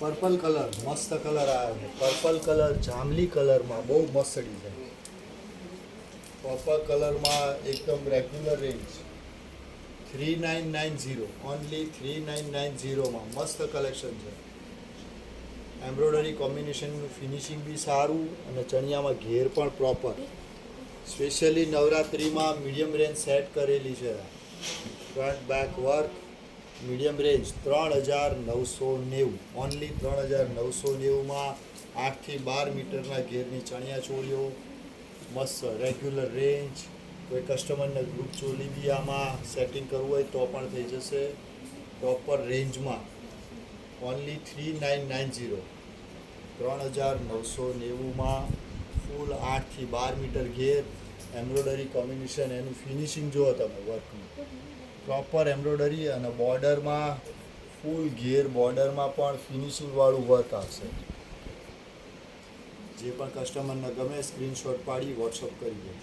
Purple colour मस्त colour आया है। पर्पल कलर जामली कलर में बहुत मस्त डिजाइन। पर्पल कलर में एकदम रेग्युलर रेंज 3990 ओनली 3990 में मस्त कलेक्शन है। एम्ब्रॉयडरी कॉम्बिनेशन फिनिशिंग भी सारू और चणिया में घेर पण प्रॉपर। स्पेशली नवरात्रि में मीडियम रेंज सेट करेली है। Front back work medium range 3990 only 3990 में 8 થી 12 मीटरना घेरनी चणिया चोळीओ मस्त रेग्युलर रेंज। कोई कस्टमर ने ग्रुप चोली भी आमा सेटिंग करवू होय तो पण थई जशे। प्रॉपर रेंज में ओनली 3990 3990 में फूल 8 થી 12 मीटर घेर एम्ब्रॉयडरी कॉम्बिनेशन एनु फिनिशिंग जो तमे वर्क में प्रॉपर एम्ब्रॉयडरी और बॉर्डर में फूल घेर बॉर्डर में पण फिनिशिंग वालू वर्क आवशे। जे पण कस्टमर ने गमे स्क्रीनशॉट पाड़ी व्हाट्सएप करी दे।